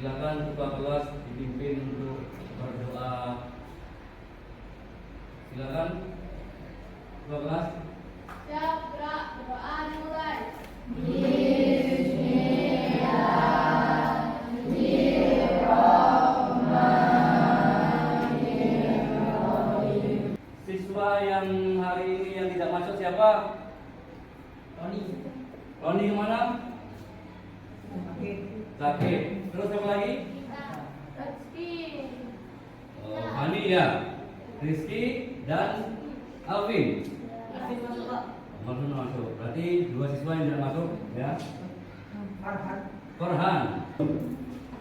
Silakan ketua kelas dipimpin untuk berdoa. Silakan ketua kelas. Siap, gerak, doa dimulai. Siswa yang hari ini yang tidak masuk siapa? Roni. Roni kemana? Sakit. Terus siapa lagi? Rezeki. Hani ya. Rizky dan Alvin. Alvin masuk Pak. Masuk. Berarti dua siswa yang tidak masuk ya. Korhan.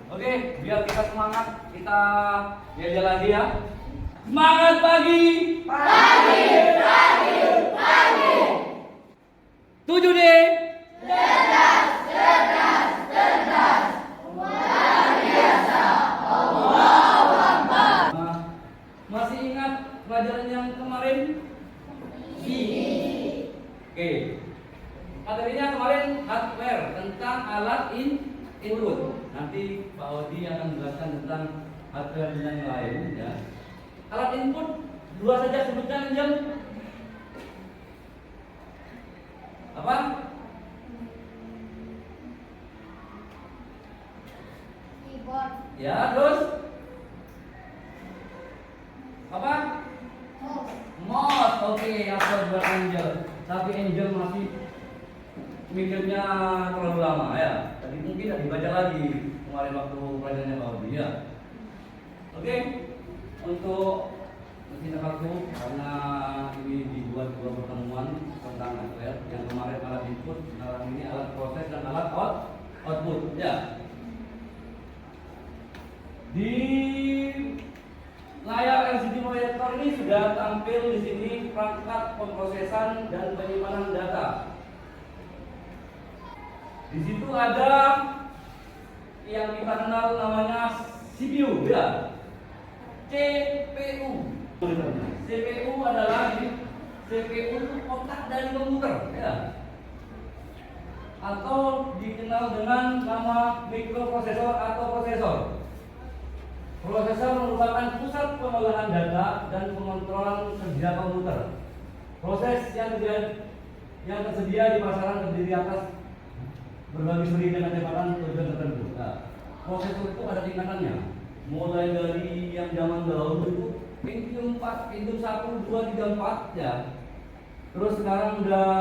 Oke, biar kita semangat, kita belajar lagi ya. Semangat pagi. Pagi. 7D. Masih ingat pelajaran yang kemarin? Oke. Materinya kemarin hardware tentang alat input. Nanti Pak Odi akan menjelaskan tentang hardware dan yang lain ya. Alat input dua saja sebutkan Angel. Apa? Keyboard. Ya, terus apa? Mouse. Oke, apa buat Angel? Tapi Angel masih mikirnya terlalu lama ya. Tadi mungkin tidak dibaca lagi kemarin waktu pelajarannya Pak Odi ya. Oke, untuk mesin kartu karena ini dibuat dua pertemuan tentang hardware. Yang kemarin alat input, sekarang ini alat proses dan alat output ya. Di layar LCD monitor ini sudah tampil di sini perangkat pemrosesan dan penyimpanan data. Di situ ada yang kita kenal namanya CPU ya. CPU. CPU adalah CPU itu otak dari komputer ya. Atau dikenal dengan nama mikroprosesor atau prosesor. Prosesor merupakan pusat pengolahan data dan pengontrolan kerja komputer. Proses yang tersedia di pasaran terdiri atas berbagai seri dengan kecepatan tujuan tertentu. Nah, prosesor itu ada tingkatannya. Mulai dari yang zaman dahulu itu Pentium 4, Pentium 1, 2, 3, 4 ya. Terus sekarang udah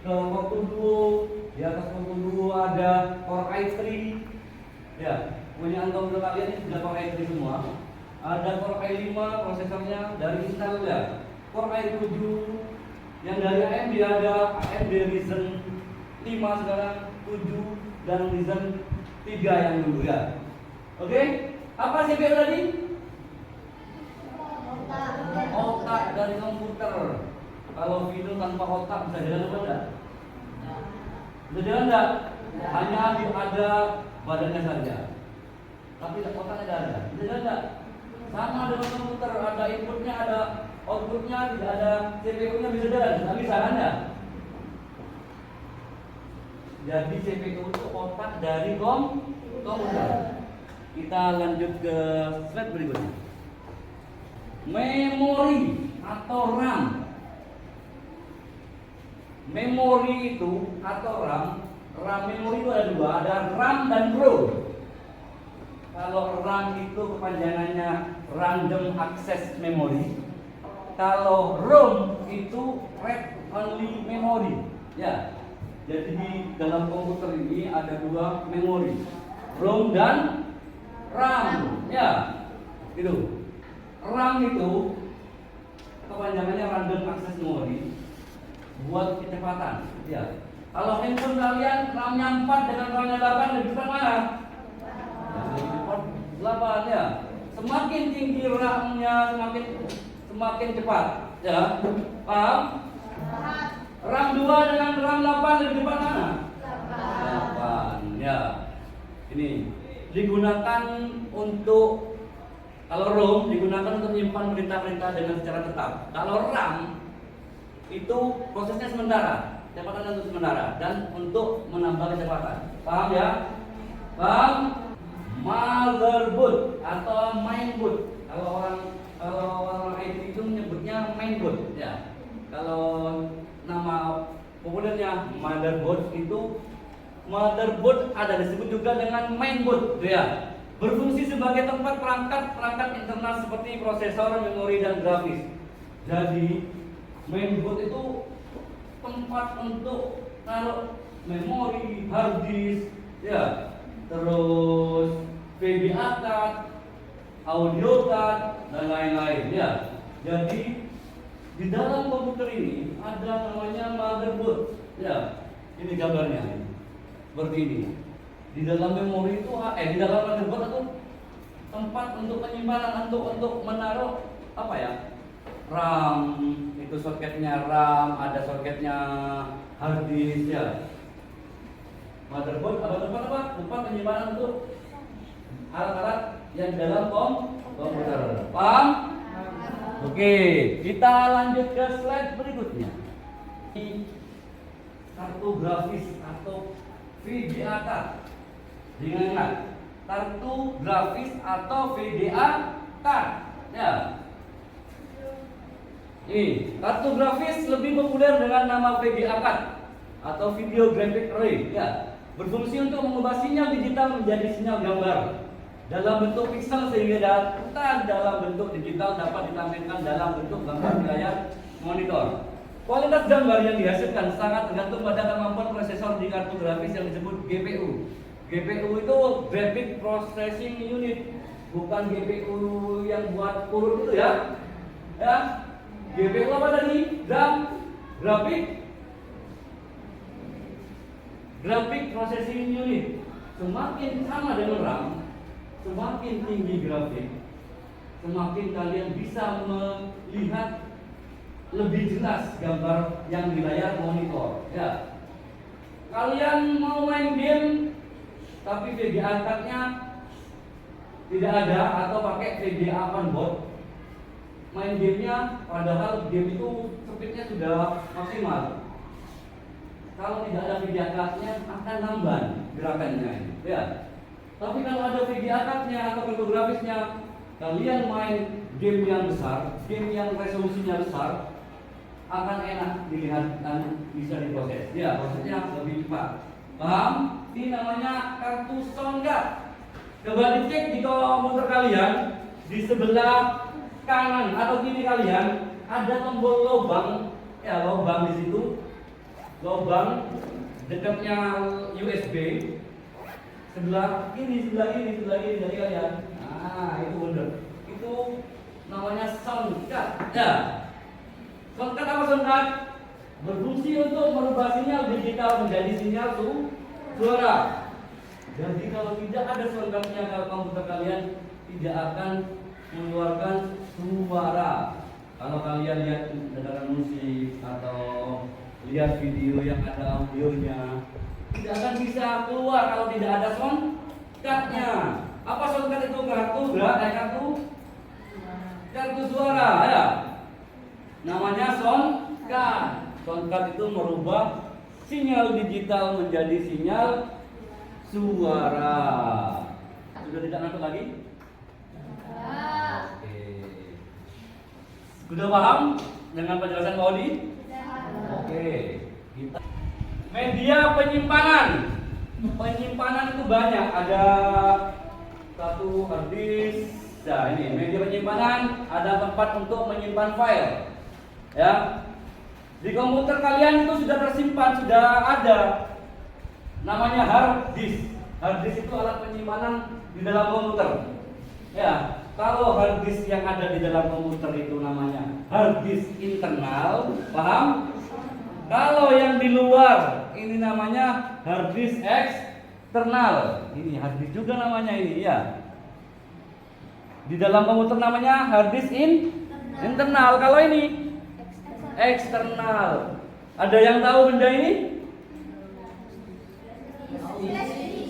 ke Core Duo, di atas Core Duo ada Core i3 ya. Punya komputer kalian ini sudah Core i3 semua. Ada Core i5 prosesornya dari Intel ya. Core i7 yang dari AMD ada AMD Ryzen 5 sekarang 7 dan Ryzen 3 yang dulu ya. Oke, apa CPU tadi? Otak dari komputer. Kalau video tanpa otak bisa jalan apa enggak? Bisa jalan enggak? Hanya ada badannya saja. Tapi otaknya tidak ada. Bisa jalan enggak? Sama dengan komputer, ada inputnya, ada outputnya, tidak ada CPU-nya bisa jalan. Tapi bisa Anda. Jadi CPU itu otak dari komputer. Kita lanjut ke slide berikutnya. Memori atau RAM. Memori itu atau RAM memori itu ada dua, ada RAM dan ROM. Kalau RAM itu kepanjangannya Random Access Memory. Kalau ROM itu Read Only Memory. Ya. Jadi di dalam komputer ini ada dua memori, ROM dan RAM. Ya. Itu. RAM itu kepanjangannya Random Access Memory buat kecepatan. Ya. Kalau handphone kalian RAM-nya 4 dengan RAM-nya 8 lebih cepat mana? Lebih cepat 8 ya. Semakin tinggi RAM-nya semakin cepat. Ya. Paham? RAM 2 dengan RAM 8 lebih cepat mana? 8. Ya. Ini digunakan untuk, kalau ROM digunakan untuk menyimpan perintah-perintah dengan secara tetap. Kalau RAM itu prosesnya sementara, kecepatan untuk sementara dan untuk menambah kecepatan. Paham ya? Paham? motherboard atau mainboard. Kalau orang IT itu menyebutnya mainboard ya. Kalau nama populernya motherboard itu motherboard ada disebut juga dengan mainboard ya. Berfungsi sebagai tempat perangkat internal seperti prosesor, memori dan grafis. Jadi mainboard itu tempat untuk taruh memori, hard disk ya. Terus VGA card, audio card dan lain-lain ya. Jadi di dalam komputer ini ada namanya motherboard ya. Ini gambarnya seperti ini. Di dalam memori itu di dalam motherboard itu tempat untuk penyimpanan untuk menaruh apa ya? RAM, itu soketnya RAM, ada soketnya hard disk ya. Motherboard tempat penyimpanan untuk alat-alat yang di dalam komputer. Paham? Oke, kita lanjut ke slide berikutnya. Kartu grafis atau VGA card. Ingat, kartu grafis atau VGA card. Ya. Ini kartu grafis lebih populer dengan nama VGA card atau Video Graphic Array. Ya. Berfungsi untuk mengubah sinyal digital menjadi sinyal gambar dalam bentuk pixel sehingga data dalam bentuk digital dapat ditampilkan dalam bentuk gambar di layar monitor. Kualitas gambar yang dihasilkan sangat tergantung pada kemampuan prosesor di kartu grafis yang disebut GPU. GPU itu Graphic Processing Unit, bukan GPU yang buat kurun itu ya. Ya. GPU apa tadi? Graphic Processing Unit. Semakin sama dengan RAM, semakin tinggi grafik, semakin kalian bisa melihat lebih jelas gambar yang di layar monitor. Ya, kalian mau main game, tapi VGA card-nya tidak ada atau pakai VGA onboard, main gamenya, padahal game itu speednya sudah maksimal. Kalau tidak ada VGA card-nya akan lamban gerakannya. Ya. Tapi kalau ada VGA card-nya atau kartu grafisnya, kalian main game yang besar, game yang resolusinya besar, akan enak dilihat dan bisa diproses. Ya, prosesnya lebih cepat. Paham? Ini namanya kartu sound card. Coba dicek di komputer kalian, di sebelah kanan atau kiri kalian ada tombol lubang, ya lubang di situ, lubang dekatnya USB. Sebelah ini dari kalian. Nah, itu benar. Itu namanya sound card. Ya. Sound card apa sound card? Berfungsi untuk merubah sinyal digital menjadi sinyal suara. Jadi kalau tidak ada sound card-nya dalam komputer kalian tidak akan mengeluarkan suara. Kalau kalian lihat dengarkan musik atau lihat video yang ada audionya, tidak akan bisa keluar kalau tidak ada sound card-nya. Apa sound card itu? Kartu suara ya. Namanya sound card. Sound card itu merubah sinyal digital menjadi sinyal suara. Sudah tidak ngantuk lagi? Oke. Sudah paham dengan penjelasan Pak Odi? Oke. Kita media penyimpanan. Penyimpanan itu banyak. Ada satu hard disk. Nah, ini media penyimpanan, ada tempat untuk menyimpan file. Ya. Di komputer kalian itu sudah tersimpan, sudah ada namanya hard disk. Hard disk itu alat penyimpanan di dalam komputer. Ya, kalau hard disk yang ada di dalam komputer itu namanya hard disk internal, paham? Kalau yang di luar ini namanya hard disk eksternal. Ini hard disk juga namanya ini ya. Di dalam komputer namanya hard disk internal. Kalau ini eksternal. Ada yang tahu benda ini?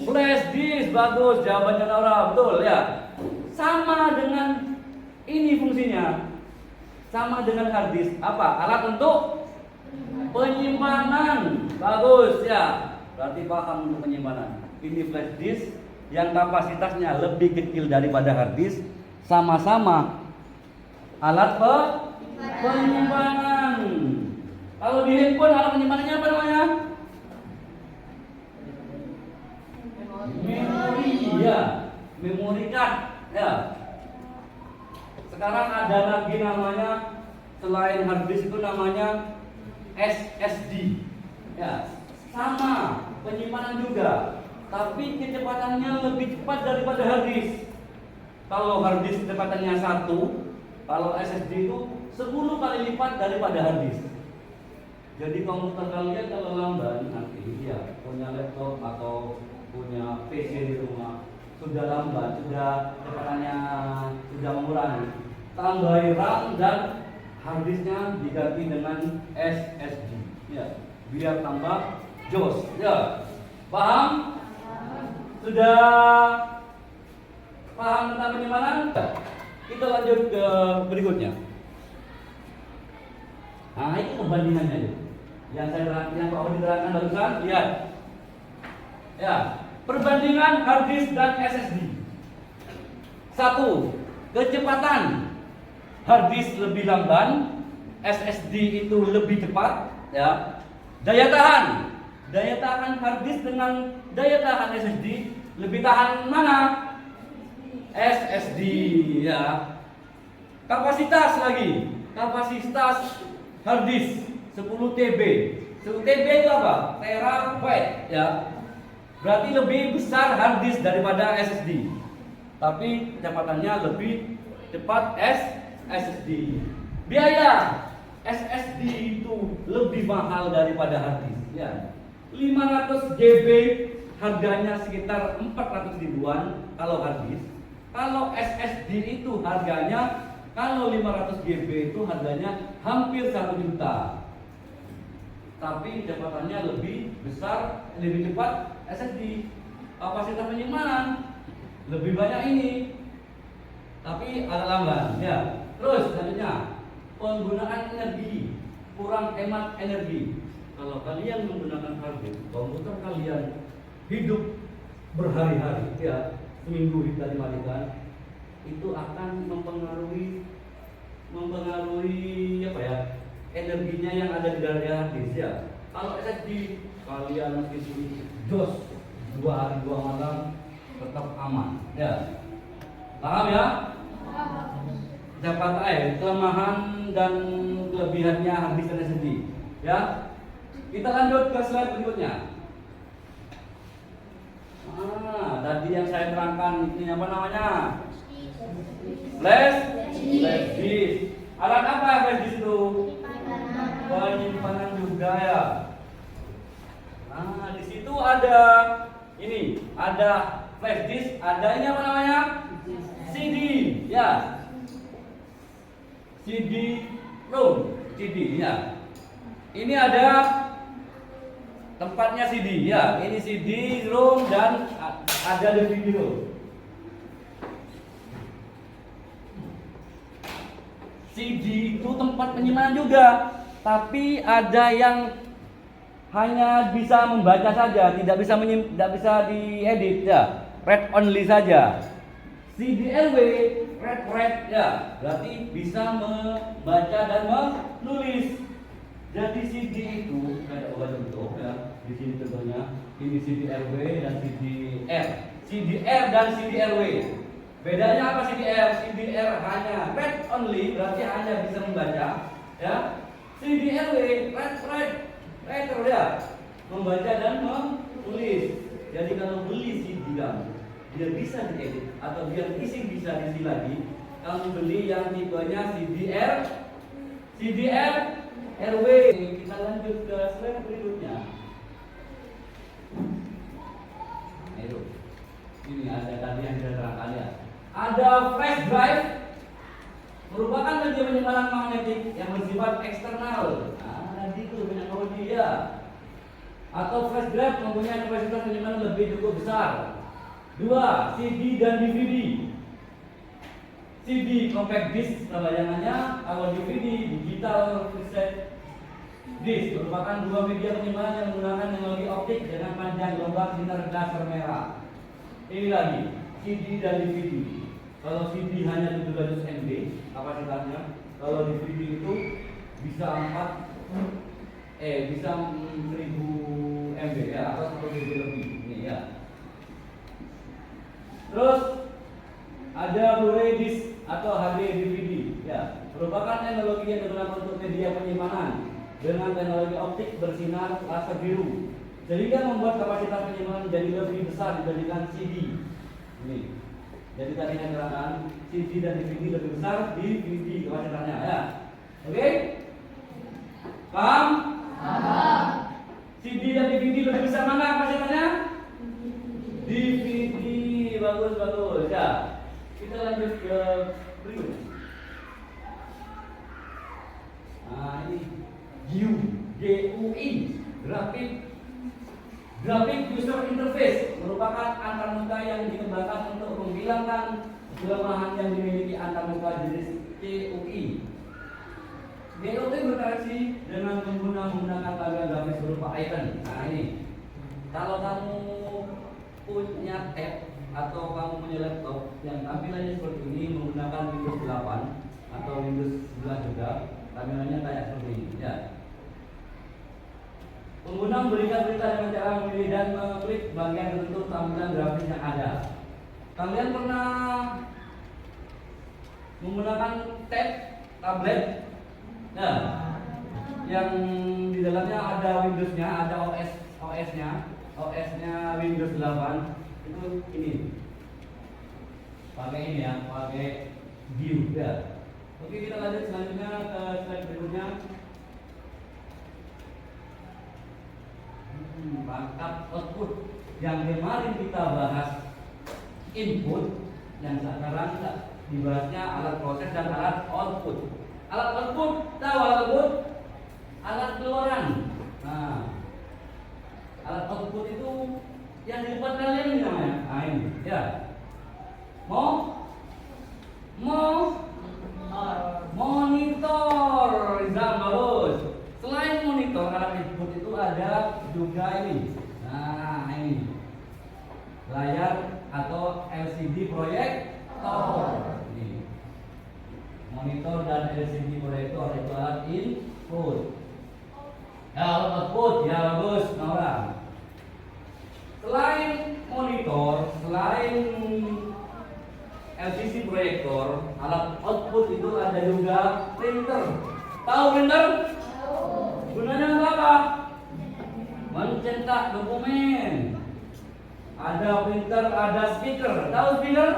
Flash disk. Bagus, jawabannya Laura, betul ya. Sama dengan ini fungsinya. Sama dengan hard disk. Apa? Alat untuk penyimpanan. Bagus ya. Berarti paham untuk penyimpanan. Ini flash disk, yang kapasitasnya lebih kecil daripada hard disk, sama-sama alat penyimpanan. Kalau di handphone alat penyimpanannya apa namanya? Memori, ya, memori card, ya. Sekarang ada lagi namanya, selain hard disk itu namanya SSD, ya, sama penyimpanan juga, tapi kecepatannya lebih cepat daripada hard disk. Kalau hard disk kecepatannya 1, kalau SSD itu 10 kali lipat daripada hard disk. Jadi komputer kalian kalau lamban nanti, ya, punya laptop atau punya PC di rumah sudah lambat, sudah kecepatannya sudah mengurangi, tambahi RAM dan hard disknya diganti dengan SSD, ya, biar tambah jos, ya. Paham? Sudah paham tentang penyimpanan? Kita lanjut ke berikutnya. Nah, itu perbandingannya ya. Yang Pak Odi terangkan barusan, lihat. Ya, perbandingan hard disk dan SSD. 1. Kecepatan hard disk lebih lamban, SSD itu lebih cepat, ya. Daya tahan hard disk dengan daya tahan SSD lebih tahan mana? SSD, ya. Kapasitas hard disk 10 TB. 10 TB itu apa? Terabyte, ya. Berarti lebih besar hard disk daripada SSD. Tapi kecepatannya lebih cepat SSD. Biaya SSD itu lebih mahal daripada hard disk, ya. 500 GB harganya sekitar 400 ribuan kalau hard disk. Kalau SSD itu harganya, kalau 500 GB itu harganya hampir 1 juta. Tapi kecepatannya lebih besar, lebih cepat SSD. Kapasitas penyimpanan lebih banyak ini, tapi agak lamban, ya. Terus selanjutnya, penggunaan energi, kurang hemat energi. Kalau kalian menggunakan hard disk, komputer kalian hidup berhari-hari, ya, seminggu kita dimatikan, itu akan mempengaruhi apa ya, energinya yang ada di dalam hard disk, ya. Kalau SSD kalian isi jos 2 hari 2 malam tetap aman, ya. Paham ya? Dapat kelemahan dan kelebihannya hard disk dan SSD, ya. Kita lanjut ke slide berikutnya. Tadi yang saya terangkan ini apa namanya? Flash disk. Alat apa flash disk itu? Penyimpanan juga, ya. Nah, di situ ada ini, ada flash disk, ada ini apa namanya? CD, ya. CD-ROM, CD, ya. Ini ada tempatnya CD, ya. Ini CD-ROM dan ada DVD-ROM. CD itu tempat penyimpanan juga, tapi ada yang hanya bisa membaca saja, tidak bisa diedit, ya. Read only saja. CD-RW, read, ya, berarti bisa membaca dan menulis. Jadi CD itu kayak obat bentuk, ya. Di sini contohnya, ini CD-RW dan CD-R. CD-R dan CD-RW. Bedanya apa CD-R? CD-R hanya read only, berarti hanya bisa membaca, ya. CD-RW, read, ya, membaca dan menulis. Jadi kalau beli CD kamu, dia bisa diedit atau dia isi bisa diisi lagi. Kamu beli yang tipenya CD-RW. Kita lanjut ke slide berikutnya. Ayo. Ini ada tadi yang kita terangkan, ya. Ada flash drive, merupakan media penyimpanan magnetik yang bersifat eksternal. Tadi itu banyak kode, ya. Atau flash drive mempunyai kapasitas penyimpanan lebih cukup besar. 2. CD dan DVD. CD compact disc bayangannya, kalau DVD digital cassette disc merupakan dua media penyimpanan yang menggunakan teknologi optik dengan panjang gelombang sinar laser merah. Ini lagi CD dan DVD. Kalau CD hanya 700 MB kapasitasnya, kalau DVD itu bisa 1000 MB ya, atau 1 GB lebih. Ini ya. Terus ada Blu-ray disc atau HD DVD ya, merupakan teknologi yang digunakan untuk media penyimpanan dengan teknologi optik bersinar laser biru, sehingga membuat kapasitas penyimpanan menjadi lebih besar dibandingkan CD. Ini. Jadi tadi yang terangkan CD dan DVD lebih besar, DVD kapasitasnya ya. Oke? Paham? Paham. CD dan DVD lebih besar mana kapasitasnya? DVD. Bagus ya. Kita lanjut ke berikut. Nah, ini GUI, Graphic User Interface, merupakan antarmuka yang dikembangkan untuk menghilangkan kelemahan yang dimiliki antarmuka jenis GUI. GUI berinteraksi dengan menggunakan tampilan grafis berupa icon. Nah ini, kalau kamu punya tab atau kamu punya laptop yang tampilannya seperti ini menggunakan Windows 8 atau Windows 11 juga, tampilannya kayak seperti ini ya. Pengguna memberikan perintah dengan cara memilih dan mengklik bagian tertentu tampilan grafis yang ada. Kalian pernah menggunakan tablet ya, yang di dalamnya ada Windows-nya, ada OS-nya Windows 8. Itu ini pakai ini ya, pakai view ya. Oke, kita lanjut selanjutnya ke slide berikutnya. Perangkat output yang kemarin kita bahas input, yang sekarang kita dibahasnya alat proses dan alat output. Alat output, tahu alat output? Alat keluaran. Nah, alat output itu yang di depan kalian ini namanya. Nah ini ya. Monitor. Rizal bagus. Selain monitor, alat input itu ada juga ini. Nah ini layar atau LCD proyektor. Ini monitor dan LCD proyektor itu alat input. Ya, alat output ya bagus, Nora. Selain monitor, selain LCD proyektor, alat output itu ada juga printer. Tahu printer? Gunanya untuk apa? Mencetak dokumen. Ada printer, ada speaker. Tahu speaker?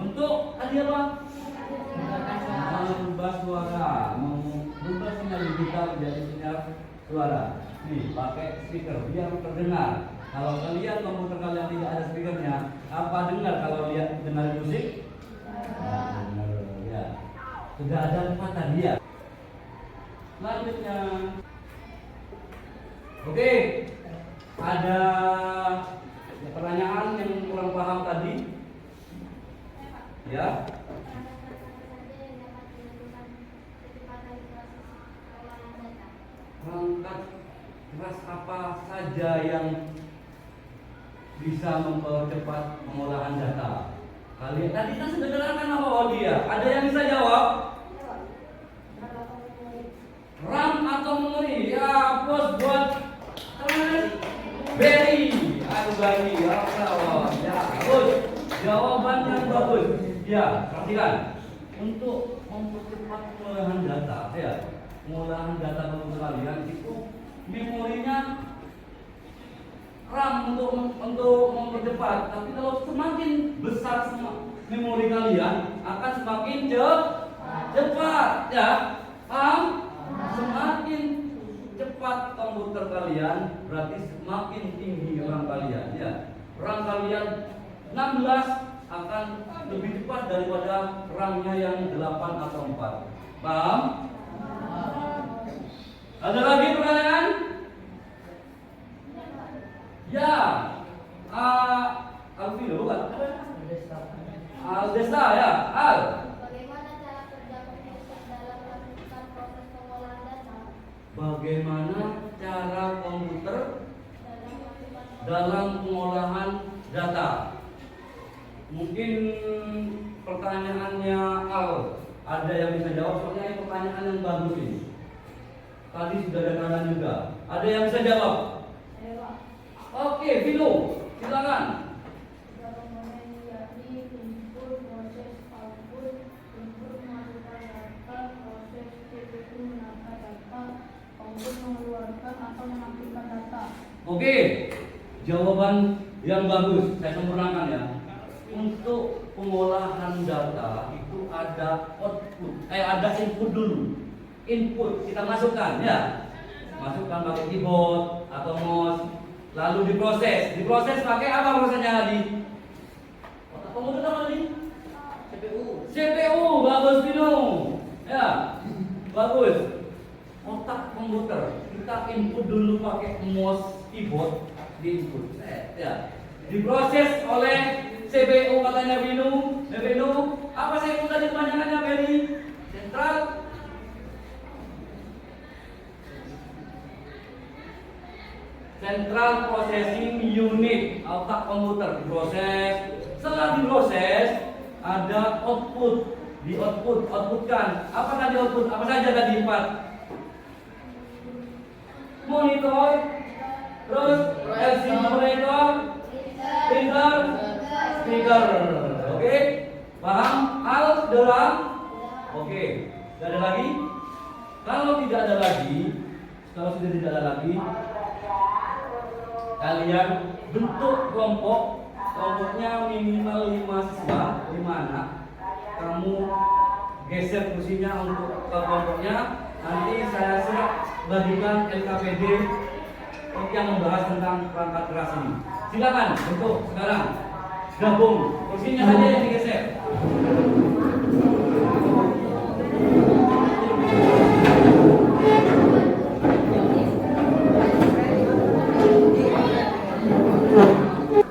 Untuk tadi apa? Mengubah suara, mengubah sinyal digital menjadi sinyal suara. Nih, pakai speaker biar terdengar. Kalau kalian komputer kalian tidak ada speakernya, apa dengar kalau lihat dengar musik? Dengar ya. Sudah ada empatan dia. Selanjutnya, oke, ada pertanyaan yang kurang paham tadi, ya. Perangkat keras apa saja yang bisa mempercepat pengolahan data? Kalian tadi kan sudah terangkan apa dia? Ada yang bisa jawab? RAM atau memori? Ya, bos buat Berry. Aduh Berry, ya, bagus. Jawaban yang bagus. Ya, perhatikan. Untuk mempercepat pengolahan data, ya, pengolahan data komputer kalian itu memorinya RAM untuk mempercepat. Tapi kalau semakin besar memori kalian akan semakin cepat, ya. Paham? Semakin cepat komputer kalian berarti semakin tinggi RAM kalian, ya. RAM kalian 16 akan lebih cepat daripada RAM-nya yang 8 atau 4. Paham? Ada lagi pertanyaan? Ya, Alvino bukan? Aldesta ya, Al. Bagaimana cara kerja komputer dalam melakukan proses pengolahan data? Bagaimana cara komputer Dalam melakukan dalam pengolahan data? Mungkin pertanyaannya Al, ada yang bisa jawab? Soalnya ini pertanyaan yang bagus ini. Tadi sudah ada kanan juga. Ada yang bisa jawab? Oke, Vino, silakan. Tiga komponen yakni input, proses, output. Input memasukkan data, proses CPU menangkap data, output mengeluarkan atau menampilkan data. Oke, jawaban yang bagus. Saya sempurnakan ya. Untuk pengolahan data itu ada output, ada input dulu. Input kita masukkan ya, masukkan pakai keyboard atau mouse, lalu diproses. Diproses pakai apa prosesnya tadi? Otak komputer apa tadi? CPU, bagus Vino. Ya, bagus. Otak komputer kita input dulu pakai mouse keyboard, di input. Ya, diproses oleh CPU katanya Vino. Apa CPU tadi kepanjangannya Beni? Central Processing Unit, otak komputer diproses. Setelah diproses ada output, outputkan. Apa tadi output? Apa saja tadi 4? Monitor, terus LCD monitor, printer, speaker. Oke, paham? Al, dalam? Oke, tidak ada lagi? Kalau tidak ada lagi, kalau sudah tidak ada lagi, kalian bentuk kelompoknya minimal 5 siswa, di mana kamu geser kursinya untuk ke kelompoknya. Nanti saya siap bagikan LKPD yang membahas tentang perangkat keras ini. Silakan bentuk sekarang, gabung kursinya saja yang digeser.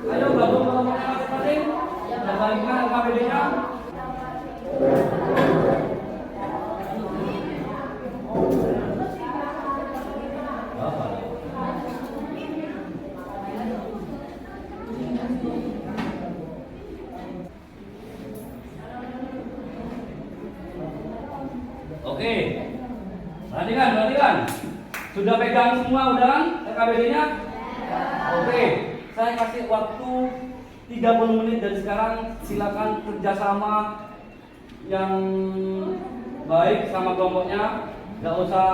Ayo gabung kelompoknya masing-masing. Dan bagikan LKPD-nya. Oke, perhatikan. Sudah pegang semua udah LKPD-nya? Oke, saya kasih waktu 30 menit dari sekarang. Silakan kerjasama yang baik sama kelompoknya. Gak usah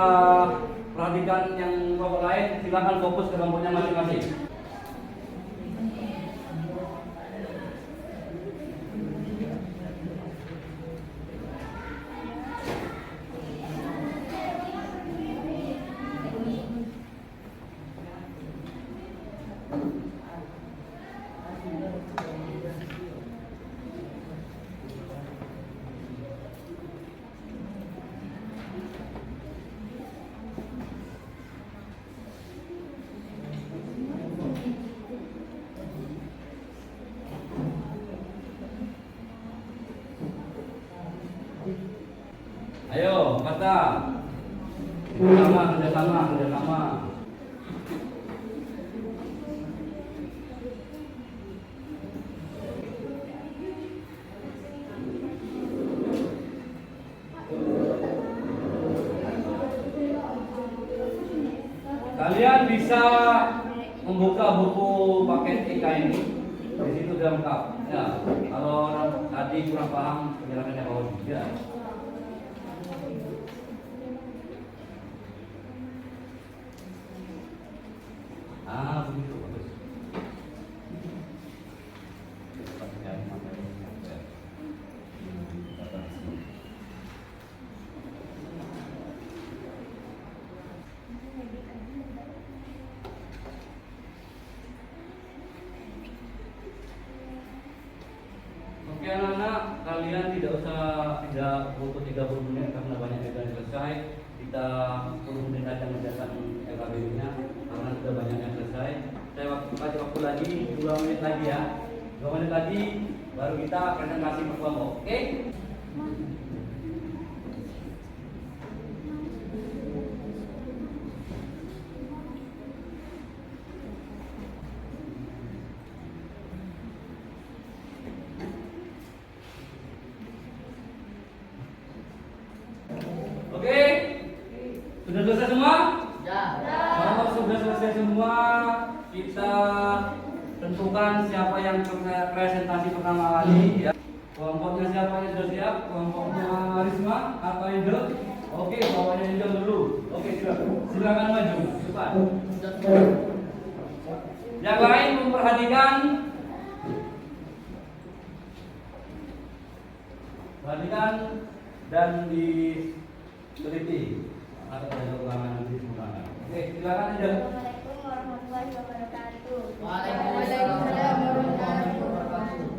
perhatikan yang kelompok lain. Silakan fokus ke kelompoknya masing-masing. Ayo, kata kerjasama. Kalian bisa membuka buku paket IK ini. Di situ sudah lengkap. Ya, kalau tadi kurang paham penjelasannya bawah juga. Begitu bagus. Oke anak-anak, kalian tidak butuh 30 menit karena banyak yang sudah selesai. Kita 10 menit aja mengerjakan LKPD-nya karena sudah banyak yang selesai. Saya kasih waktu lagi 2 menit lagi ya. 2 menit lagi baru kita presentasi per kelompok. Oke? Sudah selesai semua? Ya. Kalau sudah selesai semua, kita tentukan siapa yang presentasi pertama kali ya. Kelompoknya siapa yang sudah siap? Kelompoknya Risma atau Angel? Oke, bawahnya Angel dulu. Oke, silakan maju, cepat. Yang lain memperhatikan. Perhatikan dan diteliti atau ada kekurangan nanti semuanya. Oke, silakan Angel. Assalamualaikum warahmatullahi wabarakatuh. Waalaikumsalam warahmatullahi wabarakatuh.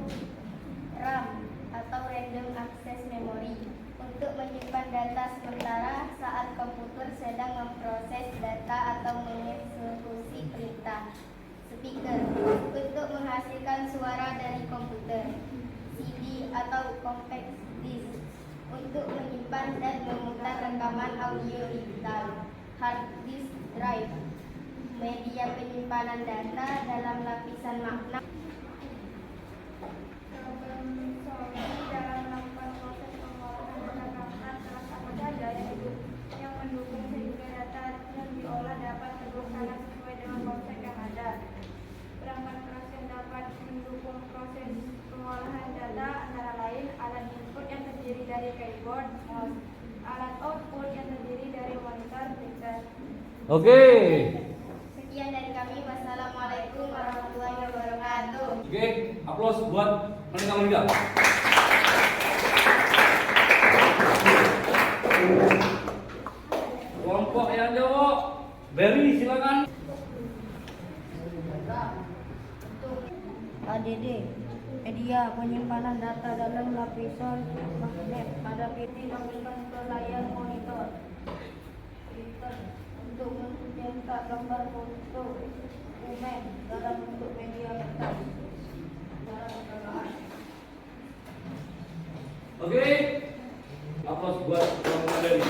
RAM atau Random Access Memory untuk menyimpan data sementara saat komputer sedang memproses data atau mengeksekusi perintah. Speaker untuk menghasilkan suara dari komputer. CD atau compact disc untuk menyimpan dan memutar rekaman audio digital. Hard disk drive media penyimpanan data dalam lapisan makna. Dalam melakukan proses pengolahan percakapan terasa saja yang mendukung sehingga data yang diolah dapat terlaksana sesuai dengan konsep yang ada. Perangkat keras yang dapat mendukung proses pengolahan data antara lain alat input yang terdiri dari keyboard, mouse, alat output yang terdiri dari monitor, printer. Oke. Sekian dari kami. Wassalamualaikum warahmatullahi wabarakatuh. Oke, aplaus buat mereka-mereka. Kelompok yang jawab, Berry silakan. ADD media penyimpanan data dalam lapisan magnet pada PT lakukan ke layar monitor. Printer untuk mencetak gambar foto dokumen dalam bentuk media kertas. Cara penggunaan. Oke, aplaus buat kelompok Berry.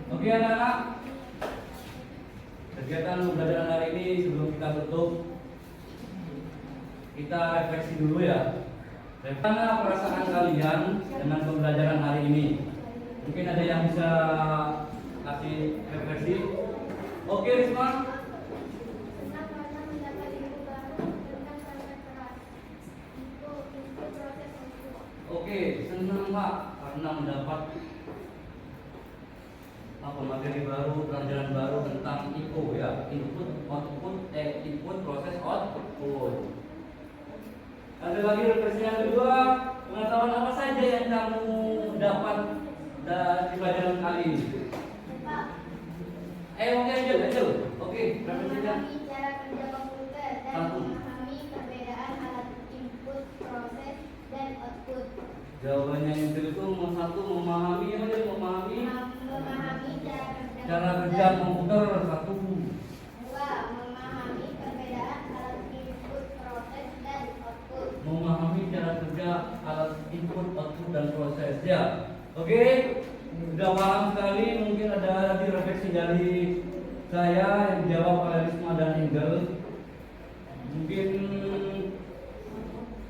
Oke anak-anak, kegiatan pembelajaran hari ini sebelum kita tutup, kita refleksi dulu ya. Bagaimana perasaan kalian dengan pembelajaran hari ini? Mungkin ada yang bisa kasih refleksi. Oke Risma. Senang karena mendapat ilmu baru tentang perangkat keras. Itu proses untuk Oke, senang Pak karena mendapat materi baru, pelajaran baru tentang IO ya, input, output, input, proses, output. Ada lagi refleksi yang kedua, pengetahuan apa saja yang kamu dapat dari pelajaran kali ini? Oke Angel. Oke, refleksinya. memahami cara kerja komputer dan Satu. memahami perbedaan alat input, proses, dan output. Jawabannya Angel itu satu memahami apa ya? Memahami Memahami cara kerja komputer satu. Dua, memahami perbedaan alat input, proses, dan output. Memahami cara kerja alat input, output, dan proses ya. Oke, sudah paham sekali. Mungkin ada lagi refleksi dari saya yang dijawab oleh Risma dan Angel. Mungkin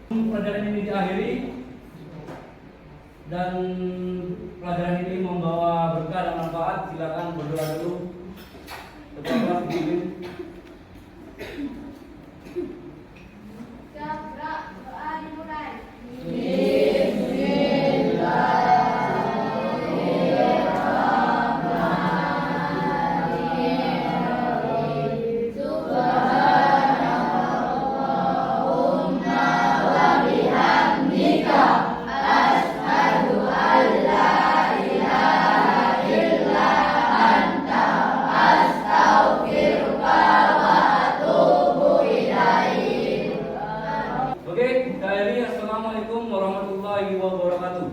pelajaran ini diakhiri dan pelajaran ini membawa berkah dan manfaat. Silakan berdoa dulu. Ketua kelas dipimpin. Gerak, doa dimulai. Oke, dari Assalamualaikum warahmatullahi wabarakatuh.